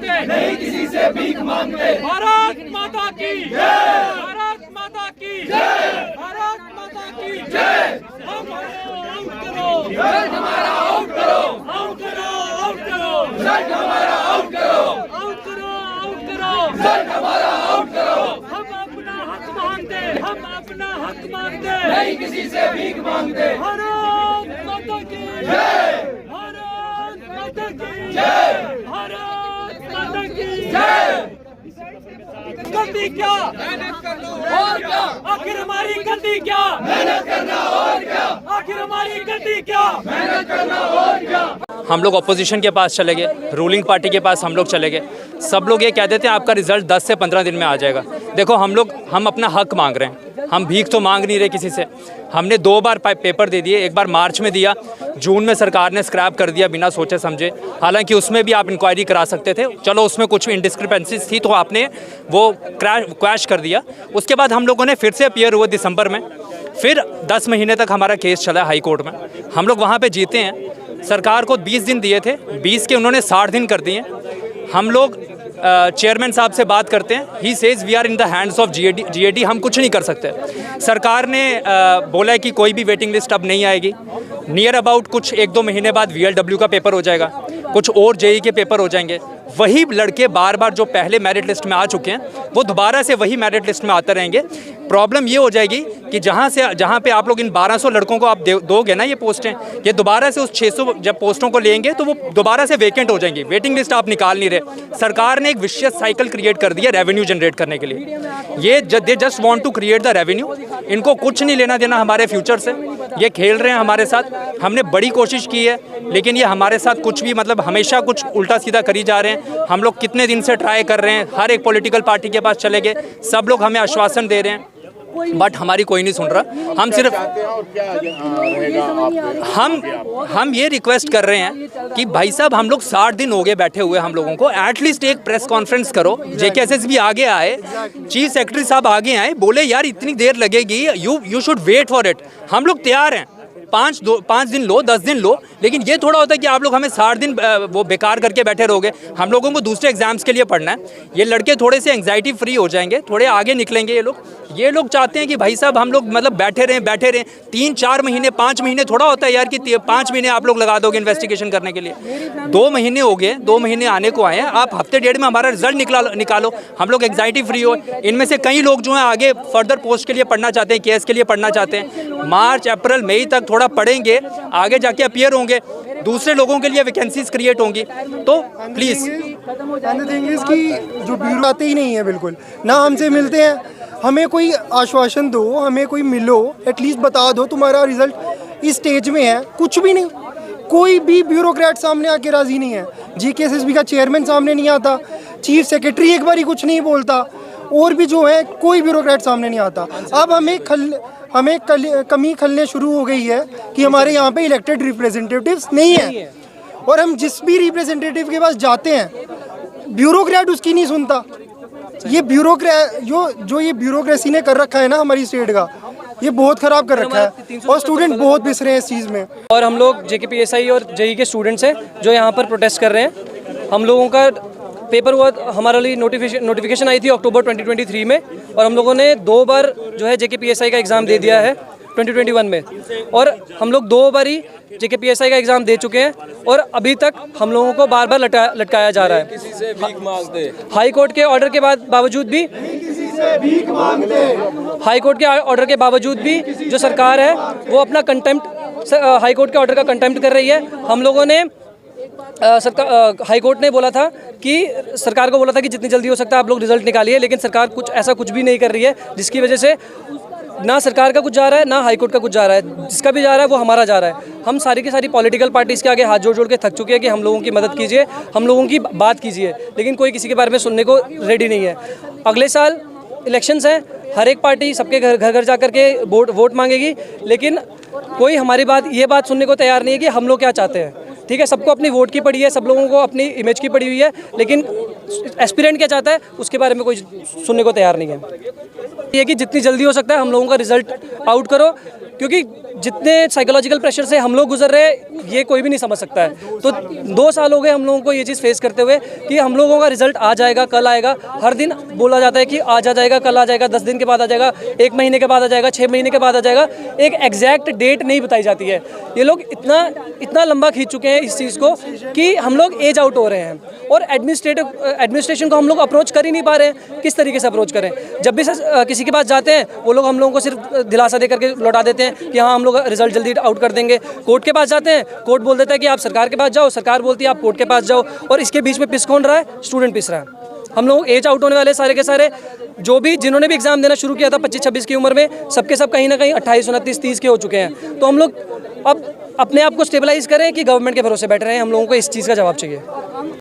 मांगते, नहीं किसी से भीख मांगते। भारत माता की जय, भारत माता की जय, भारत माता की जय। आउट करो, रिजल्ट हमारा आउट करो, आउट करो, आउट करो, रिजल्ट हमारा आउट करो, आउट करो, आउट करो, रिजल्ट हमारा आउट करो। हम अपना हक मांगते, हम अपना हक मांगते, नहीं किसी से भीख मांगते। भारत माता की जय, भारत माता की जय, भारत माता की जय। गलती क्या, मेहनत करना और क्या, आखिर हमारी गलती क्या, मेहनत करना और क्या, आखिर हमारी गलती क्या, मेहनत करना और क्या। हम लोग अपोजिशन के पास चले गए, रूलिंग पार्टी के पास हम लोग चले गए। सब लोग ये कहते थे आपका रिजल्ट 10 से 15 दिन में आ जाएगा। देखो हम अपना हक मांग रहे हैं, हम भीख तो मांग नहीं रहे किसी से। हमने 2 बार पेपर दे दिए, एक बार मार्च में दिया, जून में सरकार ने स्क्रैप कर दिया बिना सोचे समझे। हालांकि उसमें भी आप इंक्वायरी करा सकते थे, चलो उसमें कुछ इनडिस्क्रिपेंसीज थी तो आपने वो क्वैश कर दिया। उसके बाद हम लोगों ने फिर से अपीयर हुए दिसंबर में, फिर 10 महीने तक हमारा केस चला हाई कोर्ट में। हम लोग वहाँ पर जीते हैं। सरकार को 20 दिन दिए थे, 20 के उन्होंने 60 दिन कर दिए। हम लोग चेयरमैन साहब से बात करते हैं, he says we are in the hands of G A D, हम कुछ नहीं कर सकते। सरकार ने बोला है कि कोई भी वेटिंग लिस्ट अब नहीं आएगी। नियर अबाउट कुछ 1-2 महीने बाद VLW का पेपर हो जाएगा, कुछ और जेई के पेपर हो जाएंगे। वही लड़के बार बार जो पहले मेरिट लिस्ट में आ चुके हैं वो दोबारा से वही मेरिट लिस्ट में आते रहेंगे। प्रॉब्लम ये हो जाएगी कि जहाँ पे आप लोग इन 1200 लड़कों को आप दोगे ना ये पोस्टें, ये दोबारा से उस 600 जब पोस्टों को लेंगे तो वो दोबारा से वेकेंट हो जाएंगी। वेटिंग लिस्ट आप निकाल नहीं रहे। सरकार ने एक विशियस साइकिल क्रिएट कर दिया रेवेन्यू जनरेट करने के लिए। ये they just want to create the revenue. इनको कुछ नहीं लेना देना हमारे फ्यूचर से। ये खेल रहे हैं हमारे साथ। हमने बड़ी कोशिश की है लेकिन ये हमारे साथ कुछ भी मतलब हमेशा कुछ उल्टा सीधा करी जा रहे हैं। हम लोग कितने दिन से ट्राई कर रहे हैं, हर एक पॉलिटिकल पार्टी के पास चले गए, सब लोग हमें आश्वासन दे रहे हैं बट हमारी कोई नहीं सुन रहा। हम सिर्फ हम ये रिक्वेस्ट कर रहे हैं कि भाई साहब हम लोग 60 दिन हो गए बैठे हुए, हम लोगों को एटलीस्ट एक प्रेस कॉन्फ्रेंस करो। JKSSB आगे आए, चीफ सेक्रेटरी साहब आगे आए, बोले यार इतनी देर लगेगी, you should wait for it. हम लोग तैयार हैं, 5 दिन लो, 10 दिन लो, लेकिन ये थोड़ा होता है कि आप लोग हमें 60 दिन वो बेकार करके बैठे रहोगे। हम लोगों को दूसरे एग्जाम्स के लिए पढ़ना है। ये लड़के थोड़े से एंग्जाइटी फ्री हो जाएंगे, थोड़े आगे निकलेंगे। ये लोग चाहते हैं कि भाई साहब हम लोग मतलब बैठे रहें 3-4 महीने 5 महीने थोड़ा होता है यार कि 5 महीने आप लोग लगा दोगे इन्वेस्टिगेशन करने के लिए। 2 महीने हो गए, 2 महीने आने को आए हैं, आप हफ्ते डेढ़ में हमारा रिजल्ट निकालो, हम लोग एंग्जाइटी फ्री हो। इनमें से कई लोग जो हैं आगे फर्दर पोस्ट के लिए पढ़ना चाहते हैं, केस के लिए पढ़ना चाहते हैं। मार्च अप्रैल मई तक थोड़ा पढ़ेंगे, आगे जाके अपीयर होंगे, दूसरे लोगों के लिए वैकेंसीज क्रिएट होंगी। तो प्लीज़ कि जो ब्यूरो आते ही नहीं है बिल्कुल ना, हमसे मिलते हैं, हमें कोई आश्वासन दो, हमें कोई मिलो, एटलीस्ट बता दो तुम्हारा रिजल्ट इस स्टेज में है। कुछ भी नहीं, कोई भी ब्यूरोक्रेट सामने आके राजी नहीं है। JKSSB का चेयरमैन सामने नहीं आता, चीफ सेक्रेटरी एक बारी कुछ नहीं बोलता, और भी जो है कोई ब्यूरोक्रेट सामने नहीं आता। अब हमें कमी खलने शुरू हो गई है कि हमारे यहाँ पे इलेक्टेड रिप्रेजेंटेटिव्स नहीं है, और हम जिस भी रिप्रेजेंटेटिव के पास जाते हैं ब्यूरोक्रेट उसकी नहीं सुनता। ये जो ये ब्यूरोक्रेसी ने कर रखा है ना हमारी स्टेट का, ये बहुत ख़राब कर रखा है, और स्टूडेंट बहुत पिस रहे हैं इस चीज़ में। और हम लोग JKPSI और JEE के स्टूडेंट्स हैं जो यहाँ पर प्रोटेस्ट कर रहे हैं। हम लोगों का पेपर हुआ, हमारे लिए नोटिफिकेशन आई थी अक्टूबर 2023 में, और हम लोगों ने 2 बार जो है JKPSI का एग्ज़ाम दे दिया है 2021 में, और हम लोग 2 बार ही JKPSI का एग्ज़ाम दे चुके हैं, और अभी तक हम लोगों को बार बार लटकाया जा रहा है। किसी से भीख मांगते, हाई कोर्ट के ऑर्डर के बावजूद भी जो सरकार है वो अपना कंटेम्प्ट, हाई कोर्ट के ऑर्डर का कंटेम्प्ट कर रही है। हम लोगों ने हाई कोर्ट ने बोला था कि सरकार को बोला था कि जितनी जल्दी हो सकता है आप लोग रिजल्ट निकालिए, लेकिन सरकार कुछ भी नहीं कर रही है, जिसकी वजह से ना सरकार का कुछ जा रहा है, ना हाई कोर्ट का कुछ जा रहा है। जिसका भी जा रहा है वो हमारा जा रहा है। हम सारी की सारी पॉलिटिकल पार्टीज़ के आगे हाथ जोड़ के थक चुके हैं कि हम लोगों की मदद कीजिए, हम लोगों की बात कीजिए, लेकिन कोई किसी के बारे में सुनने को रेडी नहीं है। अगले साल इलेक्शंस हैं, हर एक पार्टी सबके घर जा कर के वोट मांगेगी, लेकिन कोई हमारी ये बात सुनने को तैयार नहीं है कि हम लोग क्या चाहते हैं। ठीक है, सबको अपनी वोट की पड़ी है, सब लोगों को अपनी इमेज की पड़ी हुई है, लेकिन एस्पिरेंट क्या चाहता है उसके बारे में कोई सुनने को तैयार नहीं है। ये कि जितनी जल्दी हो सकता है हम लोगों का रिजल्ट आउट करो, क्योंकि जितने साइकोलॉजिकल प्रेशर से हम लोग गुजर रहे हैं ये कोई भी नहीं समझ सकता है। तो 2 साल हो गए हम लोगों को ये चीज़ फेस करते हुए कि हम लोगों का रिजल्ट आ जाएगा, कल आएगा। हर दिन बोला जाता है कि आज आ जाएगा, कल आ जाएगा, 10 दिन के बाद आ जाएगा, 1 महीने के बाद आ जाएगा, 6 महीने के बाद आ जाएगा। एक एग्जैक्ट डेट नहीं बताई जाती है। ये लोग इतना लंबा खींच चुके हैं इस चीज़ को कि हम लोग एज आउट हो रहे हैं और एडमिनिस्ट्रेशन को हम लोग अप्रोच कर ही नहीं पा रहे हैं। किस तरीके से अप्रोच करें? जब भी किसी के पास जाते हैं वो लोग हम लोगों को सिर्फ दिलासा दे करके लौटा देते हैं कि हाँ हम लोग रिजल्ट जल्दी आउट कर देंगे। कोर्ट के पास जाते हैं, कोर्ट बोल देता है कि आप सरकार के पास जाओ, सरकार बोलती है आप कोर्ट के पास जाओ। और इसके बीच में पिस कौन रहा है? स्टूडेंट पिस रहा है। हम लोग एज आउट होने वाले सारे के सारे जो भी जिन्होंने भी एग्जाम देना शुरू किया था 25-26 की उम्र में, सबके सब कहीं ना कहीं 28, 29, 30 के हो चुके हैं। तो हम लोग अब अपने आप को स्टेबलाइज करें कि गवर्नमेंट के भरोसे बैठ रहे हैं? हम लोगों को इस चीज़ का जवाब चाहिए।